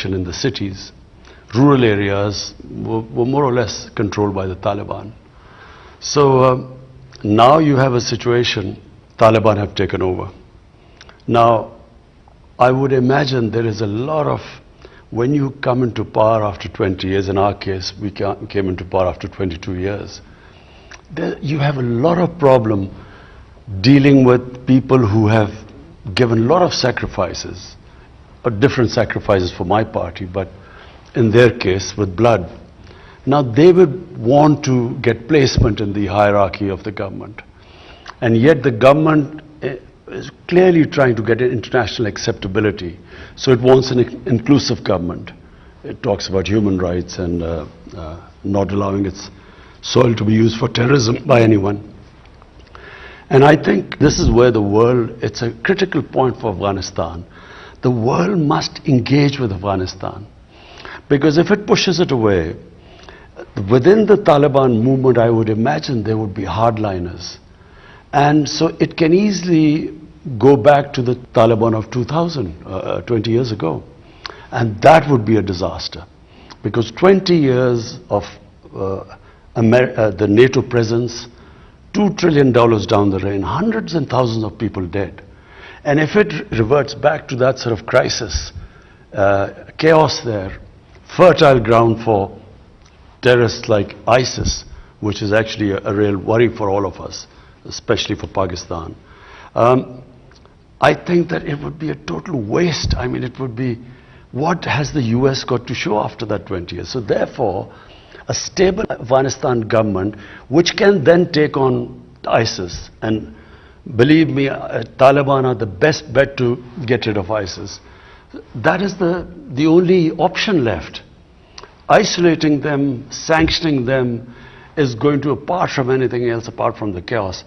situation in the cities. Rural areas were more or less controlled by the Taliban. So now you have a situation, Taliban have taken over. Now, I would imagine there is a lot of, when you come into power after 20 years, in our case, we came into power after 22 years, you have a lot of problem dealing with people who have given a lot of sacrifices, different sacrifices for my party, but in their case, with blood. Now, they would want to get placement in the hierarchy of the government. And yet the government is clearly trying to get international acceptability. So it wants an inclusive government. It talks about human rights and not allowing its soil to be used for terrorism by anyone. And I think this is where the world, it's a critical point for Afghanistan. The world must engage with Afghanistan. Because if it pushes it away, within the Taliban movement, I would imagine there would be hardliners. And so it can easily go back to the Taliban of 2000, 20 years ago. And that would be a disaster. Because 20 years of the NATO presence, $2 trillion down the drain, hundreds and thousands of people dead. And if it reverts back to that sort of crisis, chaos there, fertile ground for terrorists like ISIS, which is actually a real worry for all of us, especially for Pakistan. I think that it would be a total waste. I mean, it would be, what has the US got to show after that 20 years? So therefore, a stable Afghanistan government, which can then take on ISIS, and believe me, Taliban are the best bet to get rid of ISIS. That is the only option left. Isolating them, sanctioning them is going to, apart from anything else, apart from the chaos,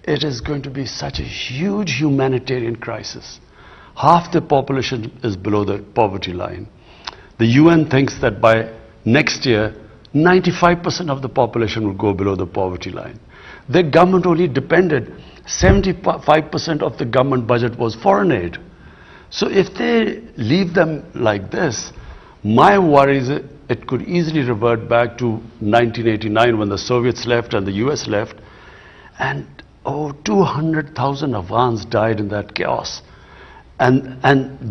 it is going to be such a huge humanitarian crisis. Half the population is below the poverty line. The UN thinks that by next year, 95% of the population will go below the poverty line. The government only depended, 75% of the government budget was foreign aid. So if they leave them like this, my worry is it could easily revert back to 1989 when the Soviets left and the US left, and 200,000 Afghans died in that chaos. And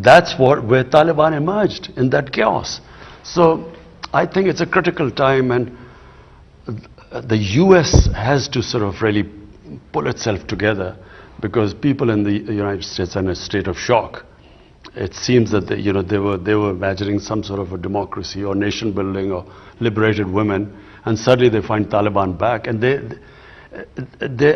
that's where Taliban emerged, in that chaos. So I think it's a critical time, and the US has to sort of really pull itself together, because people in the United States are in a state of shock. It seems that they were imagining some sort of a democracy or nation building or liberated women, and suddenly they find Taliban back, and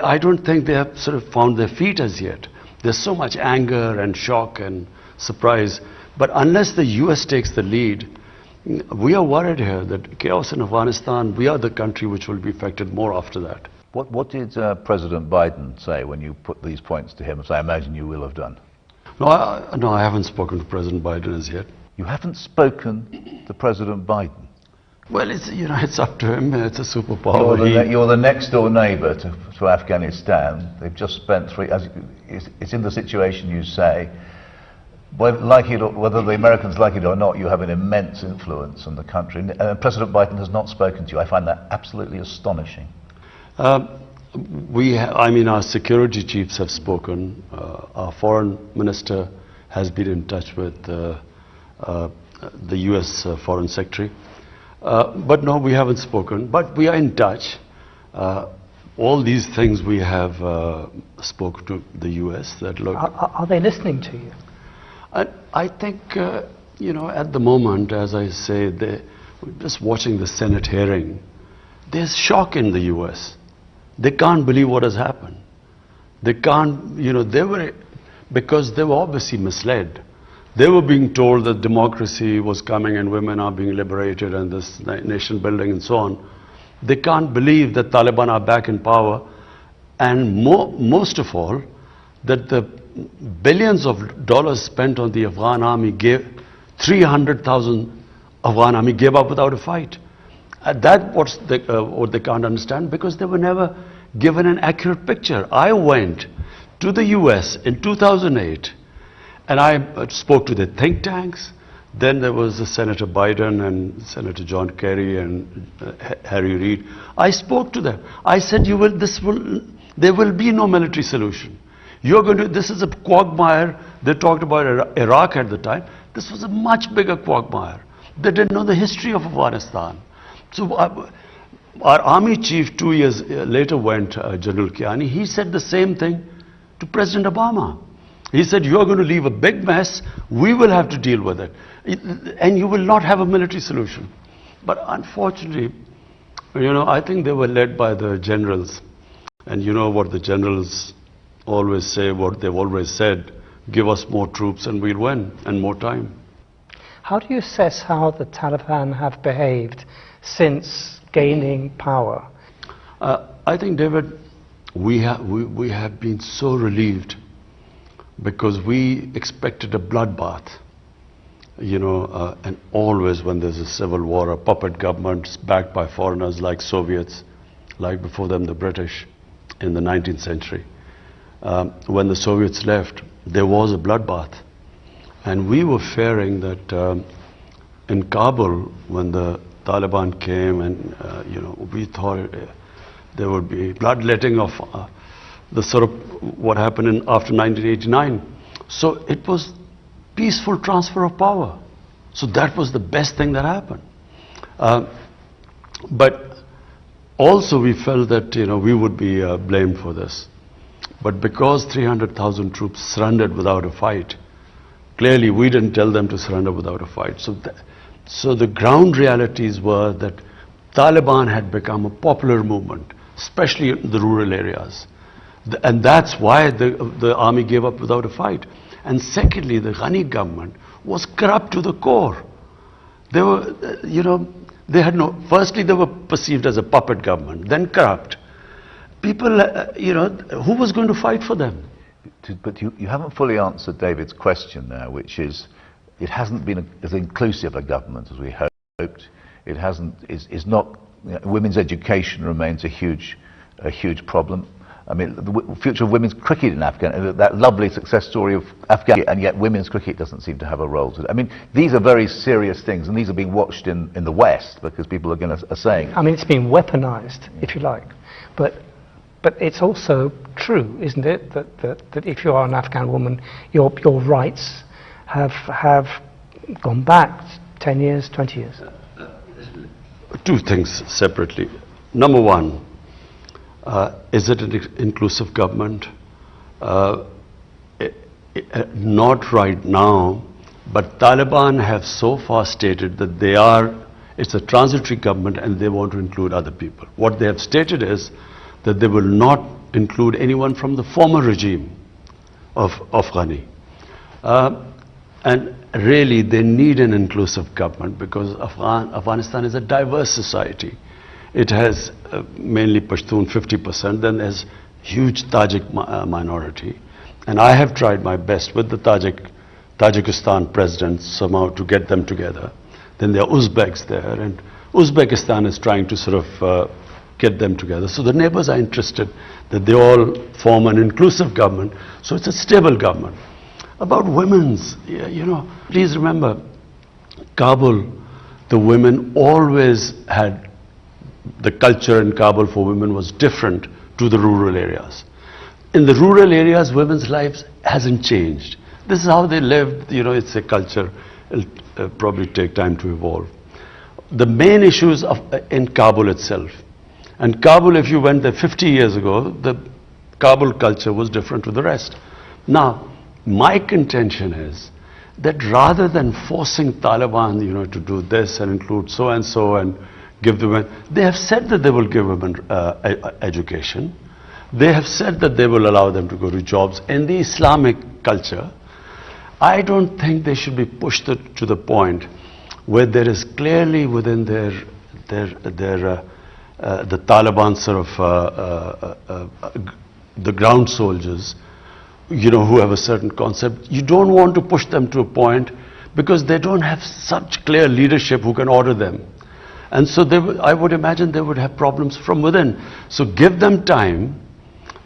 I don't think they have sort of found their feet as yet. There's so much anger and shock and surprise, but unless the US takes the lead, we are worried here that chaos in Afghanistan, we are the country which will be affected more after that. What did President Biden say when you put these points to him, as I imagine you will have done? No, I haven't spoken to President Biden as yet. You haven't spoken to President Biden? Well, it's up to him. It's a superpower. You're the next door neighbour to Afghanistan. They've just spent it's in the situation you say. Whether the Americans like it or not, you have an immense influence on the country. President Biden has not spoken to you. I find that absolutely astonishing. Our security chiefs have spoken. Our foreign minister has been in touch with the US foreign secretary. But no, we haven't spoken. But we are in touch. All these things we have spoken to the US. That look. Are they listening to you? I think, at the moment, as I say, we're just watching the Senate hearing. There's shock in the US. They can't believe what has happened. They can't, because they were obviously misled. They were being told that democracy was coming and women are being liberated and this nation building and so on. They can't believe that Taliban are back in power, and most of all, that the billions of dollars spent on the Afghan army 300,000 Afghan army gave up without a fight. That's what they can't understand, because they were never given an accurate picture. I went to the US in 2008 and I spoke to the think tanks, Then there was Senator Biden and Senator John Kerry and Harry Reid. I spoke to them. I said, there will be no military solution. This is a quagmire. They talked about Iraq at the time. This was a much bigger quagmire. They didn't know the history of Afghanistan. So our army chief 2 years later went, General Kiani, he said the same thing to President Obama. He said, you are going to leave a big mess, we will have to deal with it. And you will not have a military solution. But unfortunately, I think they were led by the generals. And you know what the generals always say, what they've always said, give us more troops and we'll win, and more time. How do you assess how the Taliban have behaved since gaining power? I think, David, we have been so relieved because we expected a bloodbath. And always when there's a civil war, a puppet government backed by foreigners like Soviets, like before them the British in the 19th century. When the Soviets left, there was a bloodbath. And we were fearing that in Kabul, when the Taliban came and, we thought there would be bloodletting of the sort of what happened after 1989. So it was peaceful transfer of power. So that was the best thing that happened. But also we felt that, we would be blamed for this. But because 300,000 troops surrendered without a fight, clearly we didn't tell them to surrender without a fight. So the ground realities were that Taliban had become a popular movement, especially in the rural areas. And that's why the army gave up without a fight. And secondly, the Ghani government was corrupt to the core. They were, firstly they were perceived as a puppet government, then corrupt. People, who was going to fight for them? But you haven't fully answered David's question now, which is, it hasn't been as inclusive a government as we hoped. It hasn't, is not, women's education remains a huge problem. I mean, the future of women's cricket in Afghanistan, that lovely success story of Afghanistan, and yet women's cricket doesn't seem to have a role to it. I mean, these are very serious things, and these are being watched in the West because people are saying. I mean, it's been weaponized, if you like. But it's also true, isn't it, that if you are an Afghan woman, your rights have gone back 10 years, 20 years? Two things separately. Number one, is it an inclusive government? Not right now, but Taliban have so far stated that it's a transitory government and they want to include other people. What they have stated is that they will not include anyone from the former regime of Ghani. And really they need an inclusive government because Afghanistan is a diverse society. It has mainly Pashtun, 50%, then there's huge Tajik minority. And I have tried my best with the Tajikistan president somehow to get them together. Then there are Uzbeks there, and Uzbekistan is trying to sort of get them together. So the neighbors are interested that they all form an inclusive government, so it's a stable government. About women's, please remember, Kabul, the women always had, the culture in Kabul for women was different to the rural areas. In the rural areas, women's lives hasn't changed. This is how they lived, it's a culture. It'll probably take time to evolve. The main issues in Kabul itself. And Kabul, if you went there 50 years ago, the Kabul culture was different to the rest. Now, my contention is that rather than forcing Taliban, to do this and include so and give the women, they have said that they will give women education. They have said that they will allow them to go to jobs in the Islamic culture. I don't think they should be pushed to the point where there is clearly within the Taliban sort of the ground soldiers, who have a certain concept. You don't want to push them to a point because they don't have such clear leadership who can order them. And so I would imagine they would have problems from within. So give them time.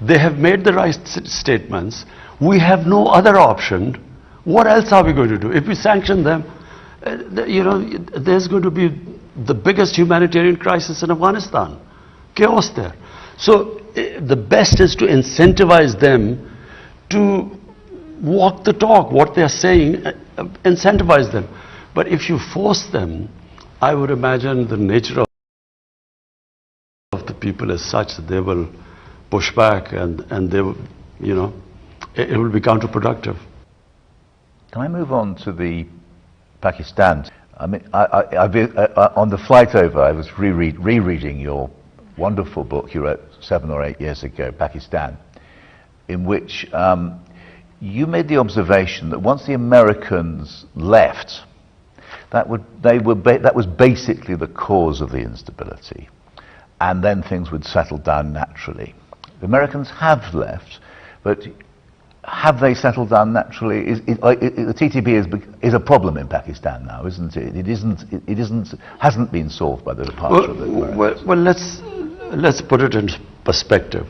They have made the right statements. We have no other option. What else are we going to do? If we sanction them, you know, there's going to be the biggest humanitarian crisis in Afghanistan. Chaos there. So the best is to incentivize them to walk the talk, what they are saying, incentivize them. But if you force them, I would imagine the nature of the people is such that they will push back and they will, you know, it will be counterproductive. Can I move on to the Pakistan? I mean, on the flight over, I was rereading your wonderful book you wrote 7 or 8 years ago, Pakistan, in which you made the observation that once the Americans left, that was basically the cause of the instability, and then things would settle down naturally. The Americans have left, but have they settled down naturally? The TTP is a problem in Pakistan now, isn't it? It hasn't been solved by the departure of the Americans. Well, let's put it in perspective.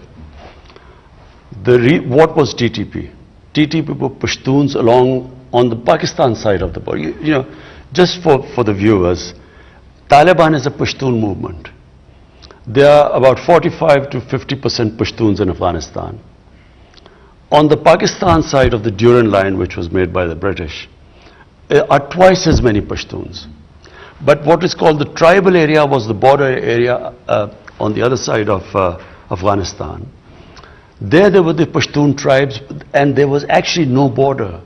What was TTP? TTP were Pashtuns along on the Pakistan side of the border. You know, just for the viewers, Taliban is a Pashtun movement. There are about 45 to 50% Pashtuns in Afghanistan. On the Pakistan side of the Durand Line, which was made by the British, are twice as many Pashtuns. But what is called the tribal area was the border area on the other side of Afghanistan. There were the Pashtun tribes, and there was actually no border.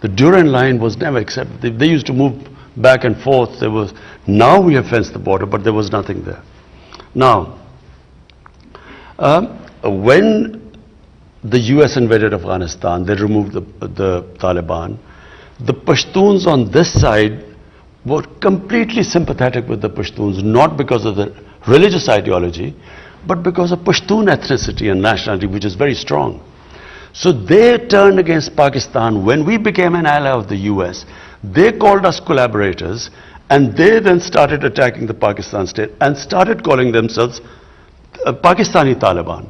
The Durand Line was never accepted. They used to move back and forth. Now we have fenced the border, but there was nothing there. Now, when the US invaded Afghanistan, they removed the Taliban. The Pashtuns on this side were completely sympathetic with the Pashtuns, not because of the religious ideology, but because of Pashtun ethnicity and nationality, which is very strong. So they turned against Pakistan. When we became an ally of the US, they called us collaborators, and they then started attacking the Pakistan state and started calling themselves Pakistani Taliban,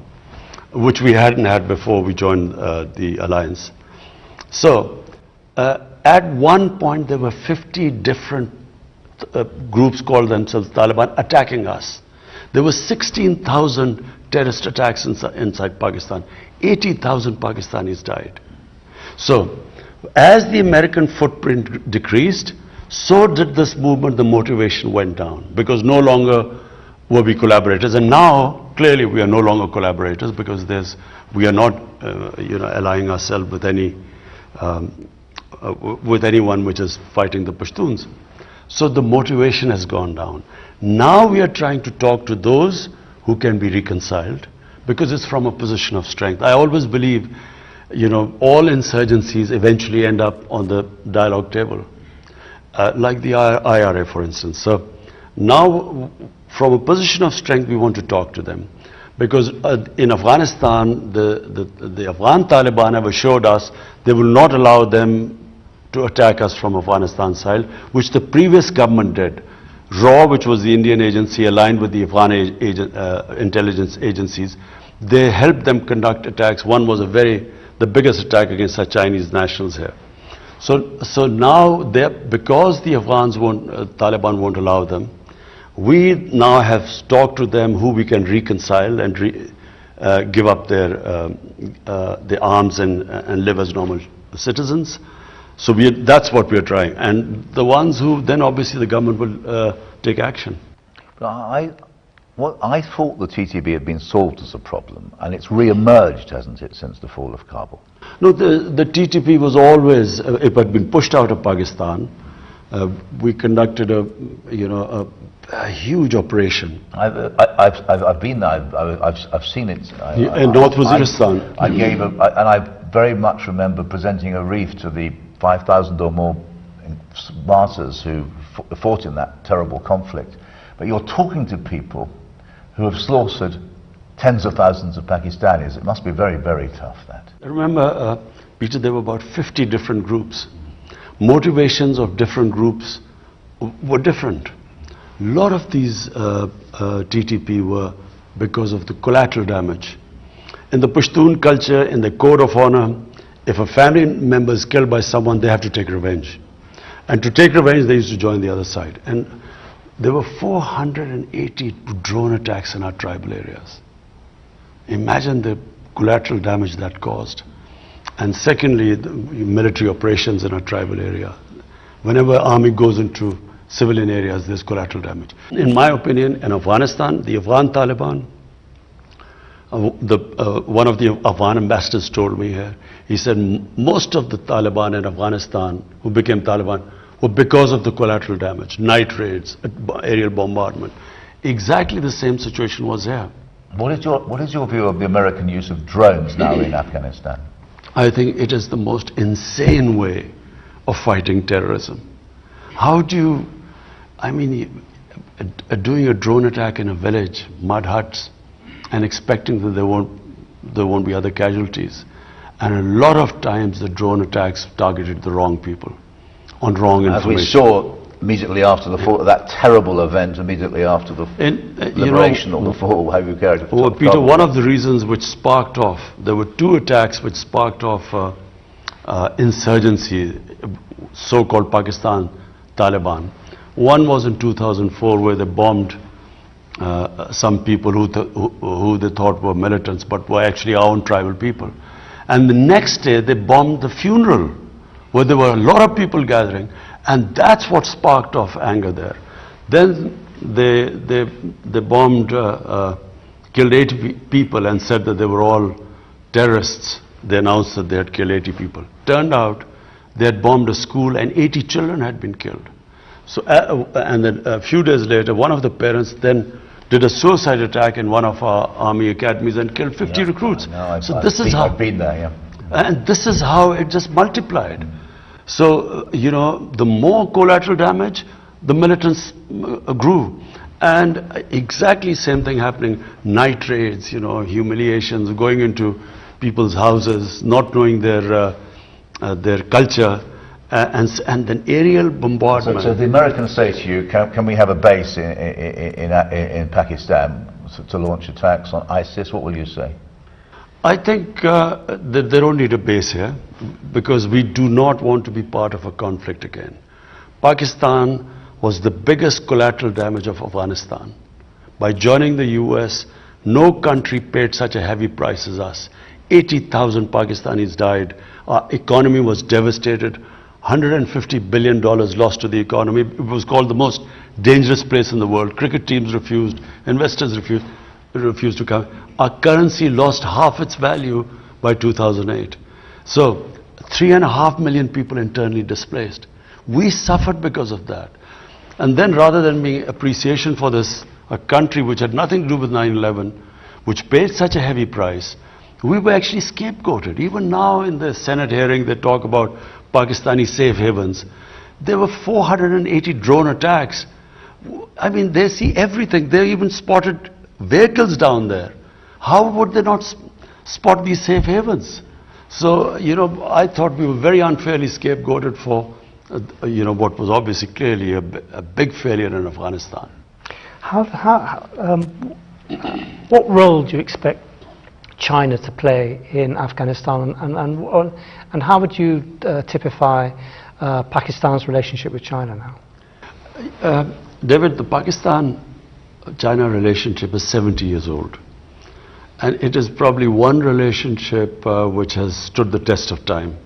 which we hadn't had before we joined the alliance. So at one point there were 50 different groups called themselves Taliban attacking us. There were 16,000 terrorist attacks inside Pakistan. 80,000 Pakistanis died. So as the American footprint decreased, so did this movement. The motivation went down because no longer were we collaborators, and now clearly we are no longer collaborators because we are not allying ourselves with anyone which is fighting the Pashtuns. So the motivation has gone down. Now we are trying to talk to those who can be reconciled because it's from a position of strength. I always believe, all insurgencies eventually end up on the dialogue table, like the IRA, for instance. So now, from a position of strength, we want to talk to them. Because in Afghanistan, the Afghan Taliban have assured us they will not allow them to attack us from Afghanistan side, which the previous government did. RAW, which was the Indian agency aligned with the Afghan intelligence agencies, they helped them conduct attacks. One was the biggest attack against the Chinese nationals here. So now, because the Taliban won't allow them, we now have talked to them who we can reconcile and give up their arms and live as normal citizens. So that's what we're trying. And the ones who, then obviously the government will take action. I thought the TTP had been solved as a problem, and it's re-emerged, hasn't it, since the fall of Kabul? No, the TTP was always, it had been pushed out of Pakistan. We conducted a huge operation. I've been there. I've seen it. In North Waziristan. And I very much remember presenting a wreath to the 5,000 or more martyrs who fought in that terrible conflict. But you're talking to people who have slaughtered tens of thousands of Pakistanis. It must be very, very tough, that. Remember, Peter, there were about 50 different groups. Motivations of different groups were different. A lot of these TTP were because of the collateral damage. In the Pashtun culture, in the code of honor, if a family member is killed by someone, they have to take revenge. And to take revenge, they used to join the other side. And there were 480 drone attacks in our tribal areas. Imagine the collateral damage that caused. And secondly, the military operations in our tribal area. Whenever army goes into civilian areas, there's collateral damage. In my opinion, in Afghanistan, the Afghan Taliban, one of the Afghan ambassadors told me here, he said most of the Taliban in Afghanistan who became Taliban were because of the collateral damage, night raids, aerial bombardment. Exactly the same situation was here. What is your view of the American use of drones now in Afghanistan? I think it is the most insane way of fighting terrorism. How do you, I mean, doing a drone attack in a village, mud huts, and expecting that there won't be other casualties. And a lot of times the drone attacks targeted the wrong people, on wrong information. As we saw immediately after the fall, that terrible event immediately after the liberation or the fall, how you carried it. Well, Peter, one of the reasons which sparked off, there were two attacks which sparked off insurgency, so-called Pakistan Taliban. One was in 2004 where they bombed some people who they thought were militants but were actually our own tribal people. And the next day they bombed the funeral where there were a lot of people gathering, and that's what sparked off anger there. Then they bombed, killed 80 people and said that they were all terrorists. They announced that they had killed 80 people. Turned out they had bombed a school and 80 children had been killed. So, and then a few days later, one of the parents then did a suicide attack in one of our army academies and killed 50 recruits. So this is how, I've been there, yeah. And this is how it just multiplied. So, you know, the more collateral damage, the militants grew. And exactly same thing happening, night raids, you know, humiliations, going into people's houses, not knowing their culture, and then aerial bombardment. So the Americans say to you, can we have a base in Pakistan to launch attacks on ISIS? What will you say? I think that they don't need a base here because we do not want to be part of a conflict again. Pakistan was the biggest collateral damage of Afghanistan. By joining the US, no country paid such a heavy price as us. 80,000 Pakistanis died. Our economy was devastated. $150 billion lost to the economy. It was called the most dangerous place in the world. Cricket teams refused. Investors refused to come. Our currency lost half its value by 2008. So 3.5 million people internally displaced. We suffered because of that. And then rather than being appreciation for this, a country which had nothing to do with 9/11, which paid such a heavy price, we were actually scapegoated. Even now in the Senate hearing, they talk about Pakistani safe havens. There were 480 drone attacks. I mean, they see everything. They even spotted vehicles down there. How would they not spot these safe havens? So, you know, I thought we were very unfairly scapegoated for, you know, what was obviously clearly a big failure in Afghanistan. What role do you expect China to play in Afghanistan, and how would you typify Pakistan's relationship with China now? David, the Pakistan-China relationship is 70 years old. And it is probably one relationship which has stood the test of time.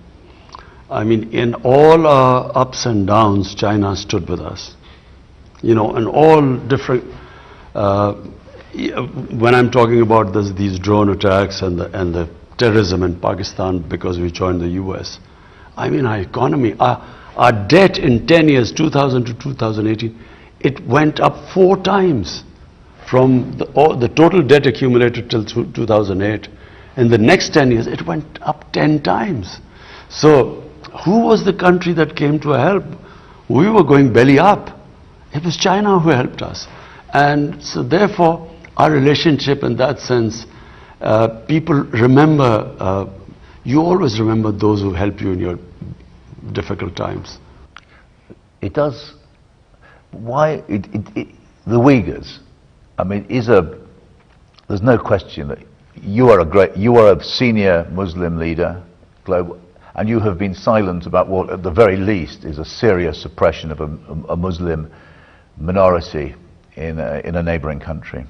I mean, in all our ups and downs, China stood with us. You know, in all different, when I'm talking about these drone attacks and the terrorism in Pakistan because we joined the US, I mean, our economy, our debt in 10 years, 2000 to 2018, it went up 4 times. From the total debt accumulated till 2008. In the next 10 years, it went up 10 times. So, who was the country that came to help? We were going belly up. It was China who helped us. And so, therefore, our relationship in that sense, people remember, you always remember those who help you in your difficult times. It does. Why? The Uyghurs. I mean, there's no question that you are a senior Muslim leader, global. and you have been silent about what, at the very least, is a serious suppression of a Muslim minority in a neighbouring country.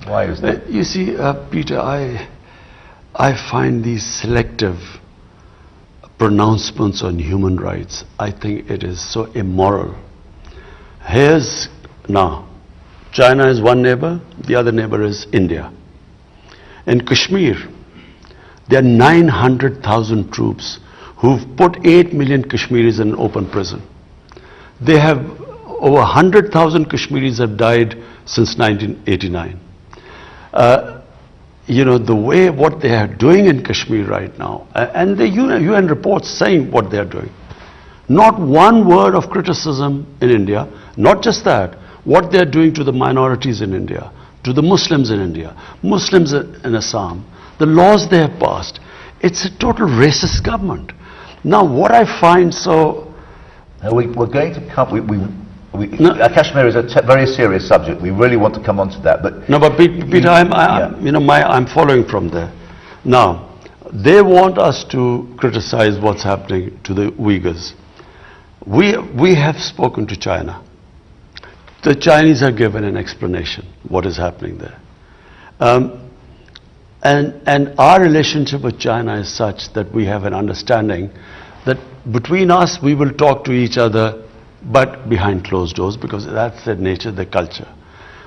Why is that? You see, Peter, I find these selective pronouncements on human rights, I think it is so immoral. Now, China is one neighbor, the other neighbor is India. In Kashmir, there are 900,000 troops who've put 8 million Kashmiris in an open prison. They have over 100,000 Kashmiris have died since 1989. You know, the way what they are doing in Kashmir right now, and the UN reports saying what they are doing. Not one word of criticism in India, not just that, what they are doing to the minorities in India, to the Muslims in India, Muslims in Assam, the laws they have passed. It's a total racist government. Now, what I find so... We're going to come... Kashmir is a very serious subject. We really want to come on to that, but... No, but Peter, I'm following from there. Now, they want us to criticize what's happening to the Uyghurs. We have spoken to China. The Chinese have given an explanation what is happening there. And our relationship with China is such that we have an understanding that between us we will talk to each other, but behind closed doors, because that's their nature, their culture.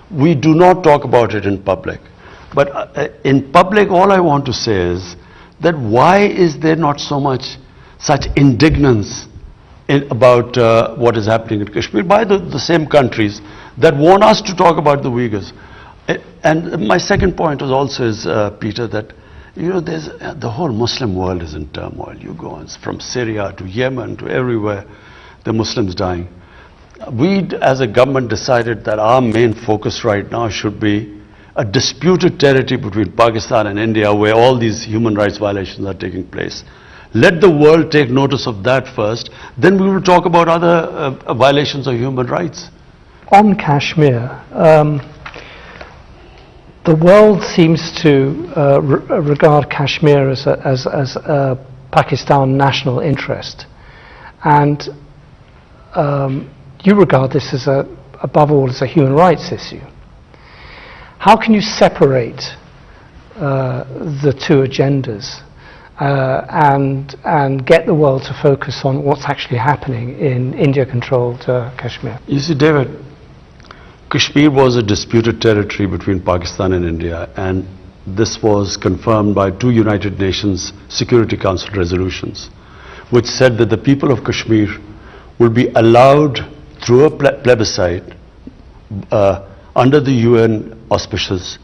We do not talk about it in public. But in public, all I want to say is that why is there not such indignance about what is happening in Kashmir by the same countries that want us to talk about the Uyghurs? And my second point also is, Peter, that there's the whole Muslim world is in turmoil. You go on from Syria to Yemen to everywhere, the Muslims dying. We, as a government, decided that our main focus right now should be a disputed territory between Pakistan and India, where all these human rights violations are taking place. Let the world take notice of that first, then we will talk about other violations of human rights. On Kashmir, the world seems to regard Kashmir as a Pakistan national interest, and you regard this as above all as a human rights issue. How can you separate the two agendas and get the world to focus on what's actually happening in India-controlled Kashmir? You see, David, Kashmir was a disputed territory between Pakistan and India, and this was confirmed by 2 United Nations Security Council resolutions, which said that the people of Kashmir will be allowed through a plebiscite under the UN auspices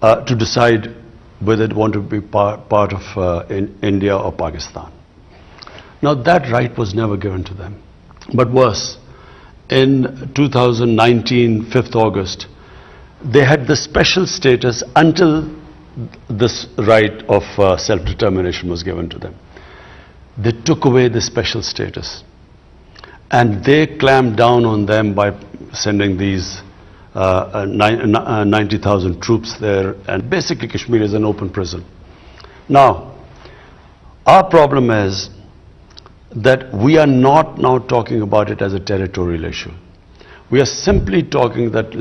to decide whether they want to be part of India or Pakistan. Now that right was never given to them. But worse, in 2019, 5th August, they had the special status until this right of self-determination was given to them. They took away the special status. And they clamped down on them by sending these 90,000 troops there, and basically Kashmir is an open prison. Now, our problem is that we are not now talking about it as a territorial issue. We are simply talking that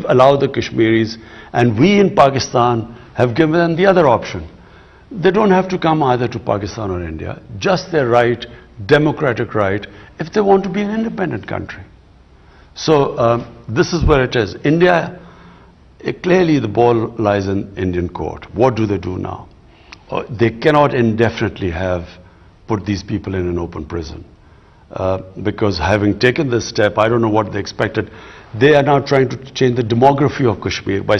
allow the Kashmiris, and we in Pakistan have given them the other option. They don't have to come either to Pakistan or India, just their right, democratic right, if they want to be an independent country. So this is where it is. India, clearly the ball lies in Indian court. What do they do now? They cannot indefinitely have put these people in an open prison. Because having taken this step, I don't know what they expected. They are now trying to change the demography of Kashmir by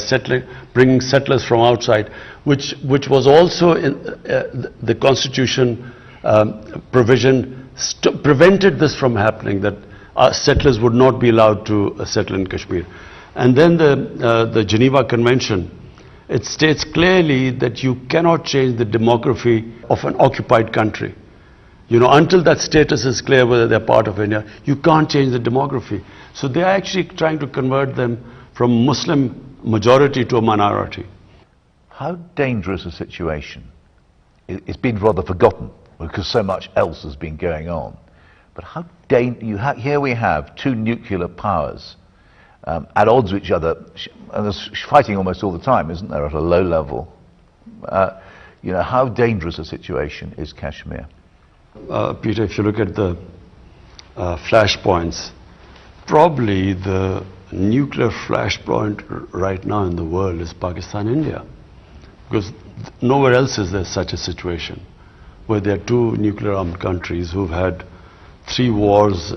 bringing settlers from outside, which was also in the constitution provision prevented this from happening, that settlers would not be allowed to settle in Kashmir. And then the Geneva Convention, it states clearly that you cannot change the demography of an occupied country. Until that status is clear whether they're part of India, you can't change the demography. So they are actually trying to convert them from Muslim majority to a minority. How dangerous a situation? It's been rather forgotten because so much else has been going on. But how here we have two nuclear powers at odds with each other, and there's fighting almost all the time, isn't there, at a low level? You know, how dangerous a situation is Kashmir? Peter, if you look at the flashpoints, probably the nuclear flashpoint right now in the world is Pakistan, India. Because nowhere else is there such a situation, where there are two nuclear armed countries who've had 3 wars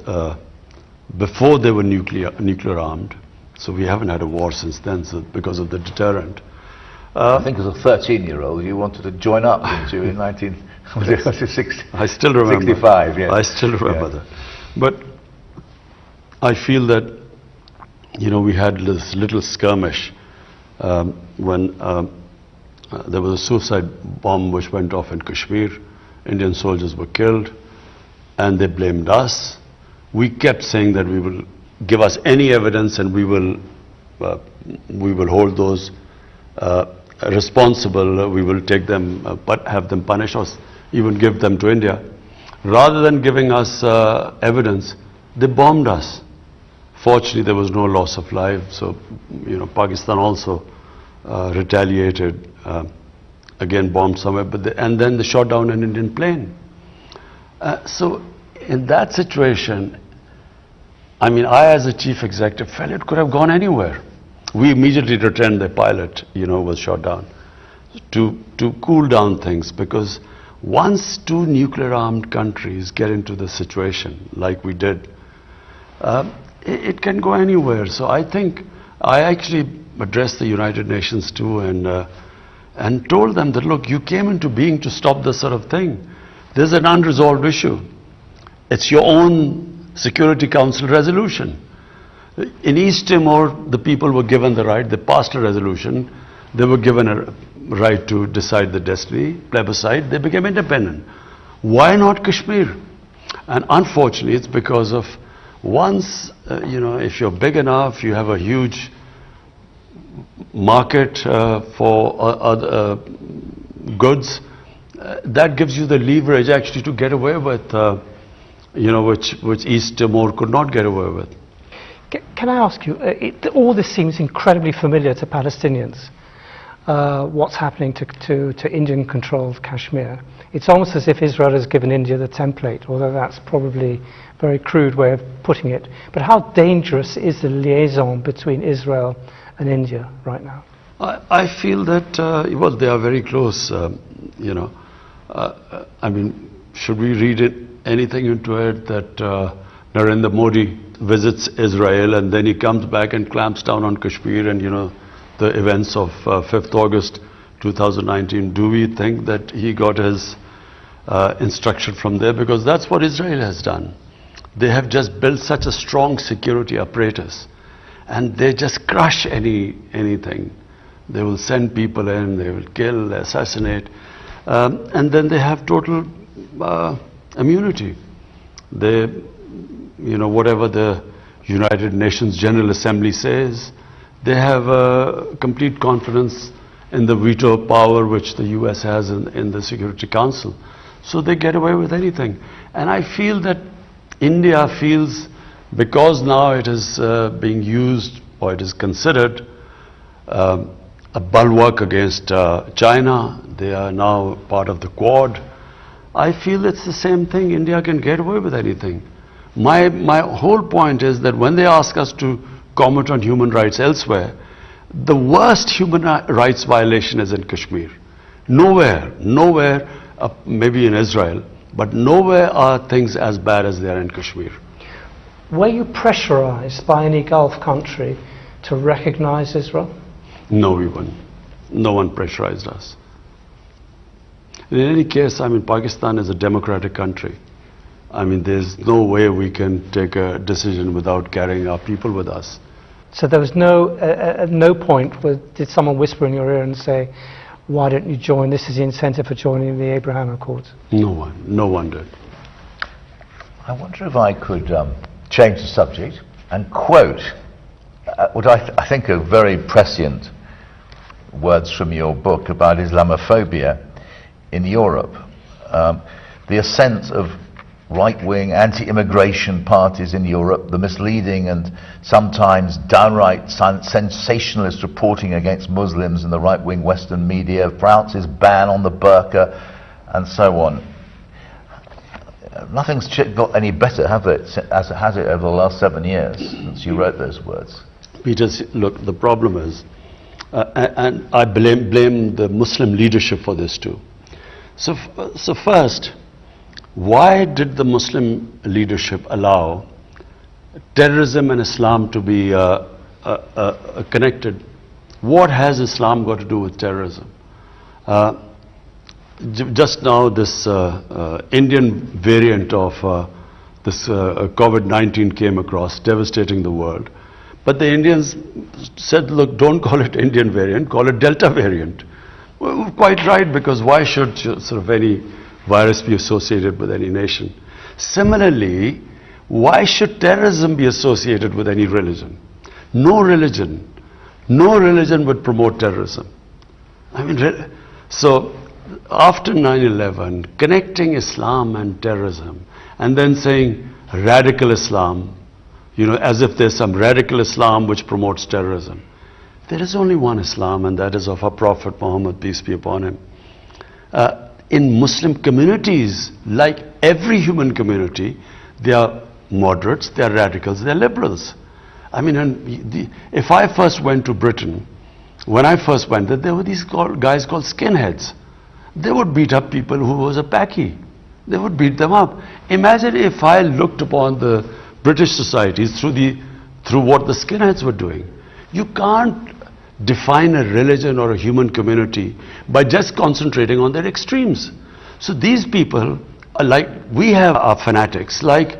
before they were nuclear armed. So we haven't had a war since then, so because of the deterrent. I think as a 13-year-old you wanted to join up, didn't you, in 1960? I still remember. 65, yes. I still remember that. But I feel that, you know, we had this little skirmish when there was a suicide bomb which went off in Kashmir. Indian soldiers were killed, and they blamed us. We kept saying that we will give us any evidence, and we will hold those responsible. We will take them, but have them punish us, even give them to India. Rather than giving us evidence, they bombed us. Fortunately, there was no loss of life, so you know, Pakistan also retaliated, again bombed somewhere, and then they shot down an Indian plane. So in that situation, I mean, I as a chief executive felt it could have gone anywhere. We immediately returned the pilot, you know, was shot down, to cool down things, because once two nuclear armed countries get into the situation like we did, it can go anywhere. So I think I actually addressed the United Nations too, and told them that, look, you came into being to stop this sort of thing. There's an unresolved issue. It's your own Security Council resolution. In East Timor, the people were given the right, they passed a resolution, they were given a right to decide the destiny, plebiscite, they became independent. Why not Kashmir? And unfortunately, it's because of once, you know, if you're big enough, you have a huge market for other goods, that gives you the leverage actually to get away with, you know, which East Timor could not get away with. Can I ask you, all this seems incredibly familiar to Palestinians, what's happening to Indian-controlled Kashmir. It's almost as if Israel has given India the template, although that's probably a very crude way of putting it. But how dangerous is the liaison between Israel and India right now? I feel that, well, they are very close, you know. I mean, should we read anything into it that Narendra Modi visits Israel and then he comes back and clamps down on Kashmir and, you know, the events of 5th August 2019, do we think that he got his instruction from there? Because that's what Israel has done. They have just built such a strong security apparatus, and they just crush anything. They will send people in, they will kill, assassinate, and then they have total immunity. They, you know, whatever the United Nations General Assembly says, they have complete confidence in the veto power which the US has in the Security Council. So they get away with anything. And I feel that India feels, because now it is being used, or it is considered a bulwark against China, they are now part of the Quad. I feel it's the same thing. India can get away with anything. My whole point is that when they ask us to comment on human rights elsewhere, the worst human rights violation is in Kashmir. Nowhere, maybe in Israel, but nowhere are things as bad as they are in Kashmir. Were you pressurized by any Gulf country to recognize Israel? No, we weren't. No one pressurized us. In any case, I mean, Pakistan is a democratic country. I mean, there's no way we can take a decision without carrying our people with us. So there was at no point did someone whisper in your ear and say, why don't you join? This is the incentive for joining the Abraham Accords. No one did. I wonder if I could change the subject and quote what I think are very prescient words from your book about Islamophobia in Europe. the ascent of right-wing anti-immigration parties in Europe, the misleading and sometimes downright sensationalist reporting against Muslims in the right-wing Western media, France's ban on the burqa, and so on. Nothing's got any better, has it over the last 7 years since you wrote those words? Peter, look, the problem is, and I blame the Muslim leadership for this too. So first, why did the Muslim leadership allow terrorism and Islam to be connected? What has Islam got to do with terrorism? Just now, this Indian variant of this COVID-19 came across, devastating the world. But the Indians said, look, don't call it Indian variant, call it Delta variant. Well, quite right, because why should sort of any virus be associated with any nation? Similarly, why should terrorism be associated with any religion? No religion would promote terrorism. I mean, so after 9/11, connecting Islam and terrorism, and then saying radical Islam, you know, as if there's some radical Islam which promotes terrorism. There is only one Islam, and that is of our Prophet Muhammad, peace be upon him. In Muslim communities, like every human community, there are moderates, there are radicals, there are liberals. I mean, if I first went to Britain, when I first went there were these guys called skinheads. They would beat up people who was a Paki. They would beat them up. Imagine if I looked upon the British societies through what the skinheads were doing. You can't define a religion or a human community by just concentrating on their extremes. So these people are like, we have our fanatics, like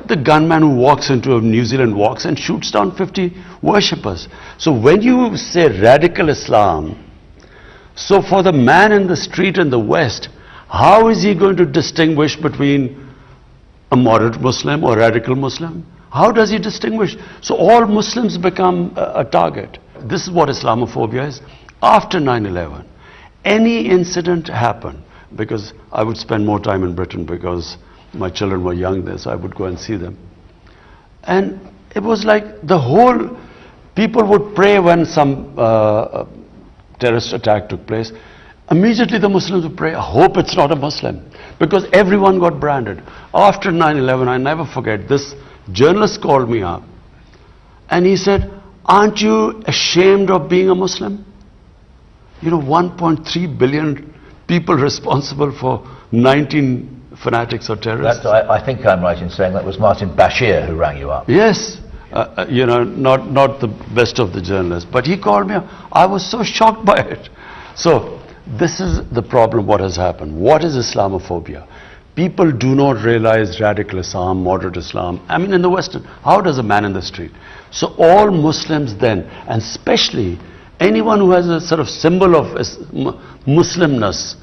the gunman who walks into New Zealand walks and shoots down 50 worshippers. So when you say radical Islam, so for the man in the street in the West, how is he going to distinguish between a moderate Muslim or radical Muslim? How does he distinguish? So all Muslims become a target. This is what Islamophobia is. After 9/11, any incident happened, because I would spend more time in Britain because my children were young there, so I would go and see them. And it was like the whole, people would pray when some terrorist attack took place. Immediately the Muslims would pray, I hope it's not a Muslim, because everyone got branded. After 9/11, I never forget, this journalist called me up and he said, aren't you ashamed of being a Muslim? You know, 1.3 billion people responsible for 19 fanatics or terrorists. I think I'm right in saying that was Martin Bashir who rang you up. Yes. You know, not the best of the journalists, but he called me up. I was so shocked by it. So this is the problem, what has happened. What is Islamophobia? People do not realize radical Islam, moderate Islam. I mean, in the Western, how does a man in the street? So all Muslims then, and especially anyone who has a sort of symbol of Muslimness,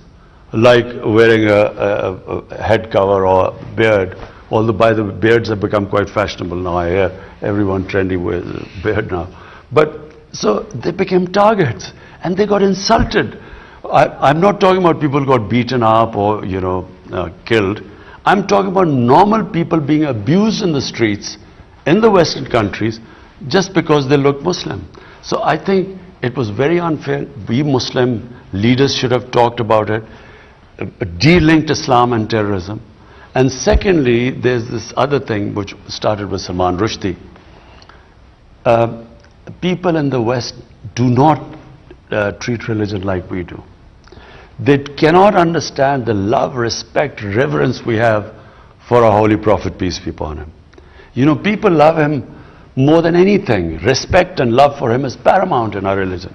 like wearing a head cover or a beard, although by the way, beards have become quite fashionable now. I hear everyone trendy with a beard now. But so they became targets and they got insulted. I'm not talking about people who got beaten up or, you know, killed. I'm talking about normal people being abused in the streets in the Western countries just because they look Muslim. So I think it was very unfair. We Muslim leaders should have talked about it, de-linked Islam and terrorism. And secondly, there's this other thing which started with Salman Rushdie. People in the West do not treat religion like we do. They cannot understand the love, respect, reverence we have for our Holy Prophet, peace be upon him. You know, people love him more than anything. Respect and love for him is paramount in our religion.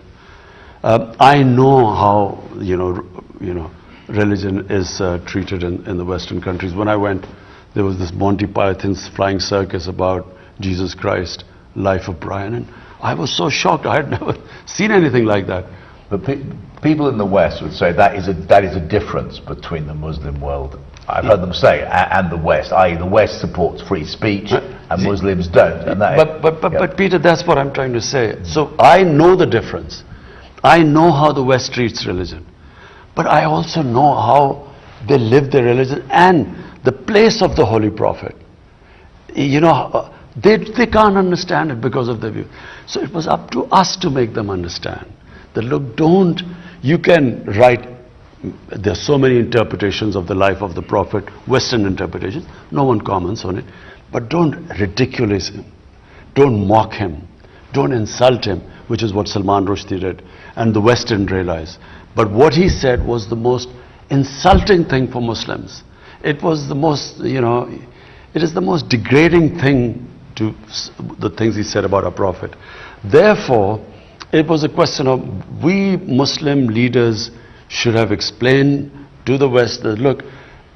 I know how, you know, religion is treated in the Western countries. When I went, there was this Monty Python's flying circus about Jesus Christ, Life of Brian, and I was so shocked. I had never seen anything like that. But people in the West would say that is a difference between the Muslim world, I've heard them say, and the West, i.e. the West supports free speech and Muslims don't. And that but Peter, that's what I'm trying to say. So I know the difference. I know how the West treats religion. But I also know how They live their religion and the place of the Holy Prophet. You know, they can't understand it because of their view. So it was up to us to make them understand that, look, you can write, there's so many interpretations of the life of the Prophet, Western interpretations, no one comments on it, but don't ridiculous him, don't mock him, don't insult him, which is what Salman Rushdie did, and the West didn't realize. But what he said was the most insulting thing for Muslims. It was the most, you know, it is the most degrading thing to the things he said about our Prophet. Therefore, it was a question of we Muslim leaders should have explained to the West that, look,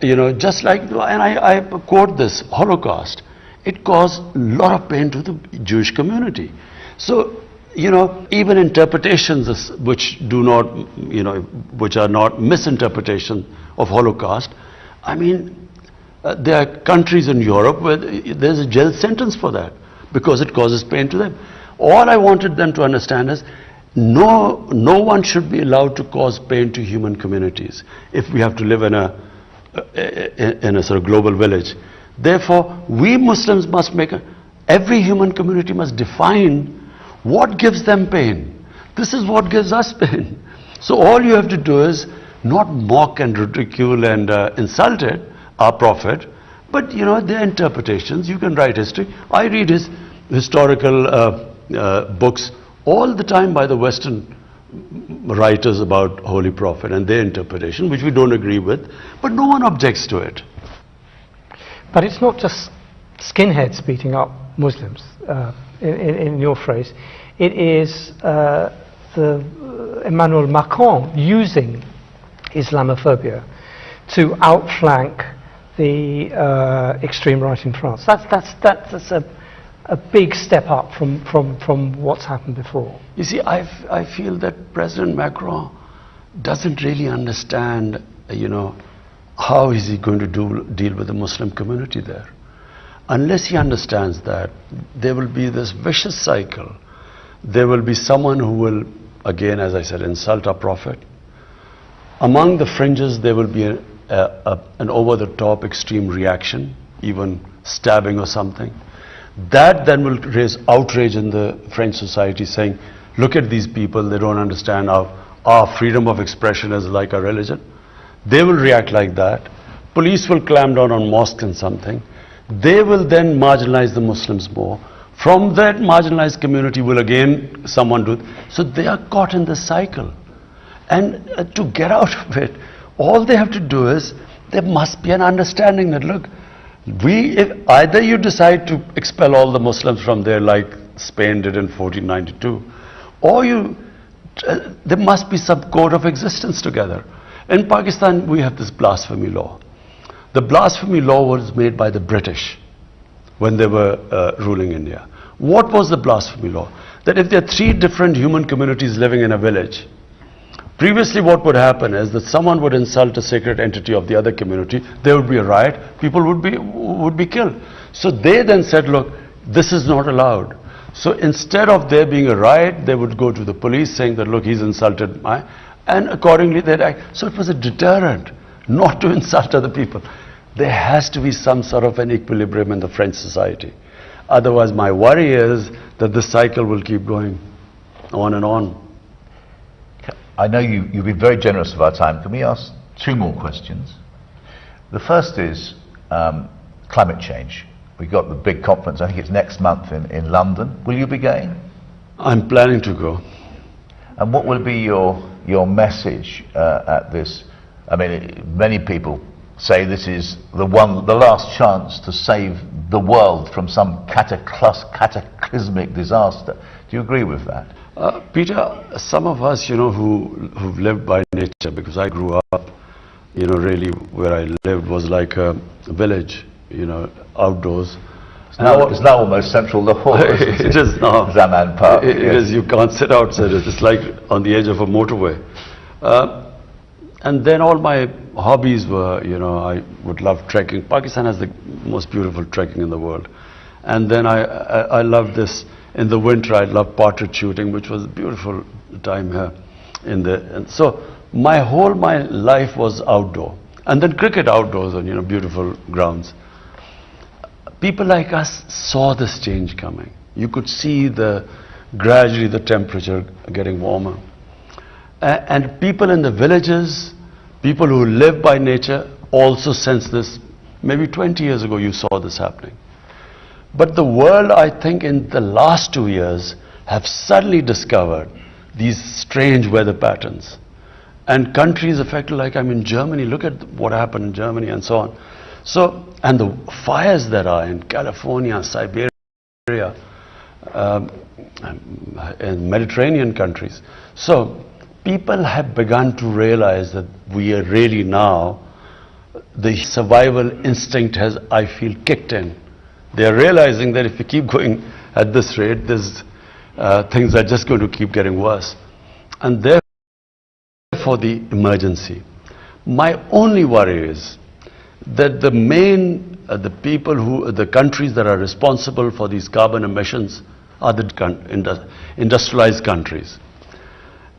you know, just like, and I quote this, Holocaust, it caused a lot of pain to the Jewish community. So, you know, even interpretations which do not, you know, which are not misinterpretation of Holocaust, I mean, there are countries in Europe where there's a jail sentence for that because it causes pain to them. All I wanted them to understand is no one should be allowed to cause pain to human communities if we have to live in a sort of global village. Therefore, we Muslims must every human community must define what gives them pain. This is what gives us pain. So all you have to do is not mock and ridicule and insult it, our Prophet, but you know, their interpretations. You can write history. I read his historical books all the time by the Western writers about Holy Prophet and their interpretation, which we don't agree with, but no one objects to it. But it's not just skinheads beating up Muslims, in your phrase. It is Emmanuel Macron using Islamophobia to outflank the extreme right in France. That's a big step up from what's happened before. You see, I feel that President Macron doesn't really understand, you know, how is he going to deal with the Muslim community there. Unless he understands that, there will be this vicious cycle. There will be someone who will, again, as I said, insult our Prophet. Among the fringes, there will be an over-the-top extreme reaction, even stabbing or something. That then will raise outrage in the French society, saying, look at these people, they don't understand our freedom of expression is like our religion. They will react like that. Police will clamp down on mosques and something. They will then marginalize the Muslims more. From that marginalized community will again someone do it. So they are caught in this cycle. And to get out of it, all they have to do is, there must be an understanding that, look, if either you decide to expel all the Muslims from there like Spain did in 1492, or there must be some code of existence together. In Pakistan, we have this blasphemy law. The blasphemy law was made by the British when they were ruling India. What was the blasphemy law? That if there are 3 different human communities living in a village, previously what would happen is that someone would insult a sacred entity of the other community, there would be a riot, people would be killed. So they then said, look, this is not allowed. So instead of there being a riot, they would go to the police saying that, look, he's insulted my, and accordingly they'd act. So it was a deterrent not to insult other people. There has to be some sort of an equilibrium in the French society. Otherwise, my worry is that the cycle will keep going on and on. I know you've been very generous of our time. Can we ask 2 more questions? The first is climate change. We've got the big conference, I think it's next month in London. Will you be going? I'm planning to go. And what will be your message at this? I mean, many people say this is the last chance to save the world from some cataclysmic disaster. Do you agree with that? Peter, some of us, you know, who've lived by nature, because I grew up, you know, really where I lived was like a village, you know, outdoors. It's now almost central Lahore. It is now. Zaman Park. It is. You can't sit outside. It's like on the edge of a motorway. And then all my hobbies were, you know, I would love trekking. Pakistan has the most beautiful trekking in the world. And then I loved this. In the winter, I loved partridge shooting, which was a beautiful time here. And so my life was outdoor. And then cricket outdoors on, beautiful grounds. People like us saw this change coming. You could see gradually the temperature getting warmer. And people in the villages, people who live by nature, also sense this. Maybe 20 years ago you saw this happening. But the world, I think, in the last 2 years have suddenly discovered these strange weather patterns. And countries affected, like Germany, look at what happened in Germany and so on. So, and the fires that are in California, Siberia, in Mediterranean countries. So, people have begun to realize that we are really now, the survival instinct has, I feel, kicked in. They are realizing that if we keep going at this rate, things are just going to keep getting worse. And therefore the emergency. My only worry is that the countries that are responsible for these carbon emissions are the industrialized countries.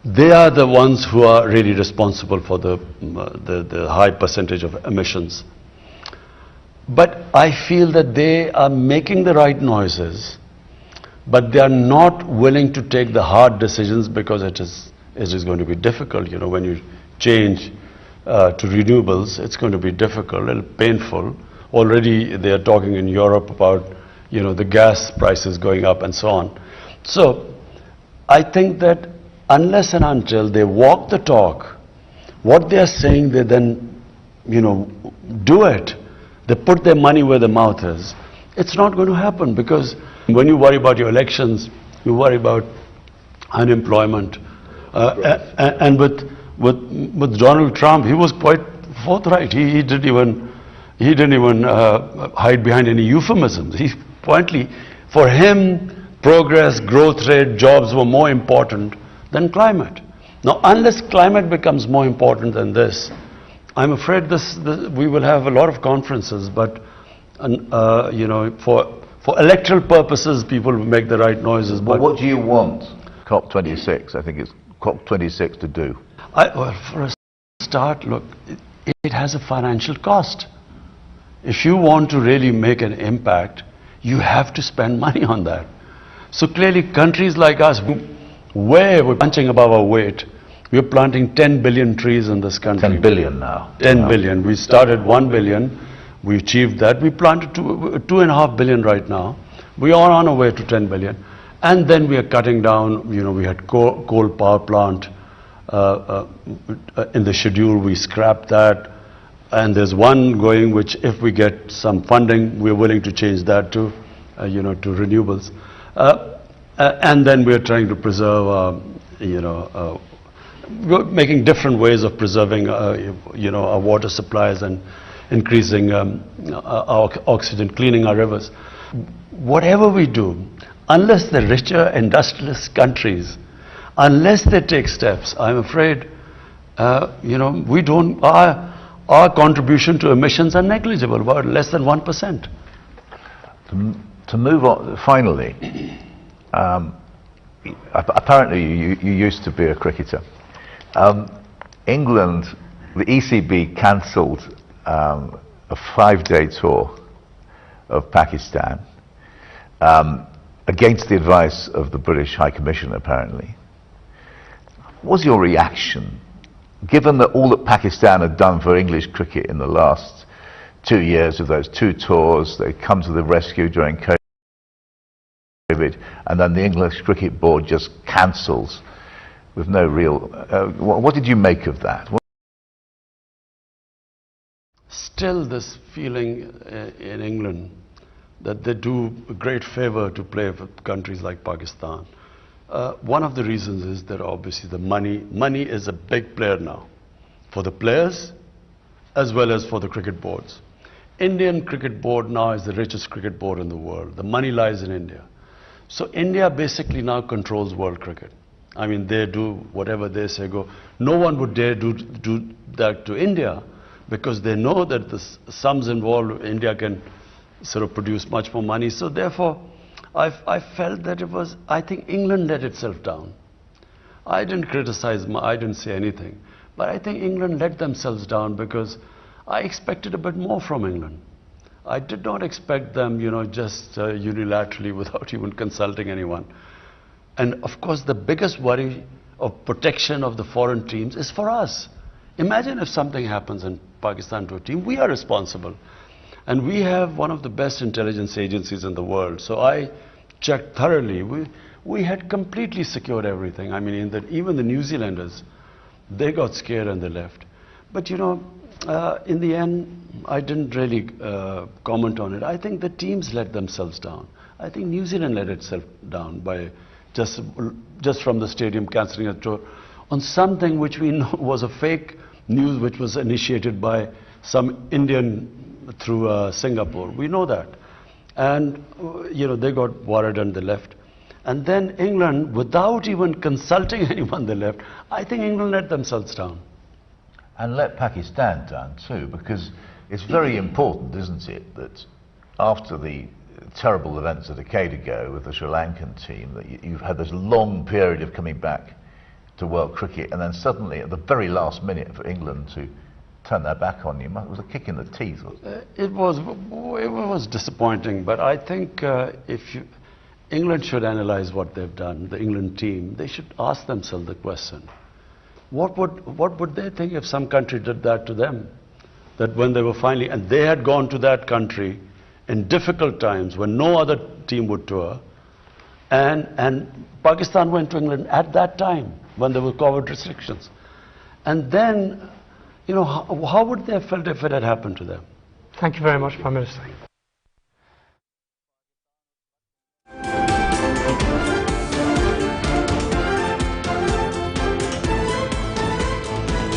They are the ones who are really responsible for the high percentage of emissions. But I feel that they are making the right noises, but they are not willing to take the hard decisions because it is going to be difficult. When you change to renewables, it's going to be difficult, a little painful. Already they are talking in Europe about, the gas prices going up and so on. So I think that unless and until they walk the talk, what they are saying, they then, do it. They put their money where their mouth is. It's not going to happen, because when you worry about your elections, you worry about unemployment. And with Donald Trump, he was quite forthright. He didn't even hide behind any euphemisms. He pointedly, for him, progress, growth rate, jobs were more important than climate. Now, unless climate becomes more important than this, I'm afraid we will have a lot of conferences, but for electoral purposes, people will make the right noises. But what do you want COP26? I think it's COP26 to do. Well, for a start, look, it has a financial cost. If you want to really make an impact, you have to spend money on that. So clearly, countries like us, we're punching above our weight. We're planting 10 billion trees in this country. 10 billion now. 10 billion. We started 1 billion. We achieved that. We planted 2.5 billion right now. We are on our way to 10 billion. And then we are cutting down, we had coal power plant in the schedule. We scrapped that. And there's one going, which if we get some funding, we're willing to change that to renewables. And then we're trying to preserve, we're making different ways of preserving, our water supplies and increasing our oxygen, cleaning our rivers. Whatever we do, unless the richer industrialist countries, unless they take steps, I'm afraid, we don't. Our contribution to emissions are negligible, about less than 1%. To move on, finally, apparently you used to be a cricketer. England, the ECB cancelled a 5-day tour of Pakistan against the advice of the British High Commissioner, apparently. What was your reaction, given that all that Pakistan had done for English cricket in the last 2 years of those 2 tours, they come to the rescue during COVID, and then the English Cricket Board just cancels with no real... what did you make of that? Still this feeling in England that they do a great favor to play for countries like Pakistan. One of the reasons is that obviously the money is a big player now for the players as well as for the cricket boards. Indian Cricket Board now is the richest cricket board in the world. The money lies in India. So India basically now controls world cricket. I mean, they do whatever they say go. No one would dare do that to India, because they know that the sums involved, India can sort of produce much more money. So therefore, I felt that I think England let itself down. I didn't criticize, I didn't say anything. But I think England let themselves down, because I expected a bit more from England. I did not expect them, just unilaterally without even consulting anyone. And of course, the biggest worry of protection of the foreign teams is for us. Imagine if something happens in Pakistan to a team, we are responsible. And we have one of the best intelligence agencies in the world. So I checked thoroughly. We had completely secured everything. I mean, even the New Zealanders, they got scared and they left. But in the end, I didn't really comment on it. I think the teams let themselves down. I think New Zealand let itself down by just from the stadium cancelling a tour on something which we know was a fake news, which was initiated by some Indian through Singapore. We know that. And, they got worried and they left. And then England, without even consulting anyone, they left. I think England let themselves down. And let Pakistan down too, because it's very important, isn't it, that after the terrible events a decade ago with the Sri Lankan team, that you've had this long period of coming back to world cricket, and then suddenly at the very last minute for England to turn their back on you, it was a kick in the teeth. It was disappointing, but I think England should analyze what they've done, the England team. They should ask themselves the question. What would they think if some country did that to them? That when they were finally, and they had gone to that country in difficult times when no other team would tour, and Pakistan went to England at that time when there were COVID restrictions. And then, how would they have felt if it had happened to them? Thank you very much, Prime Minister.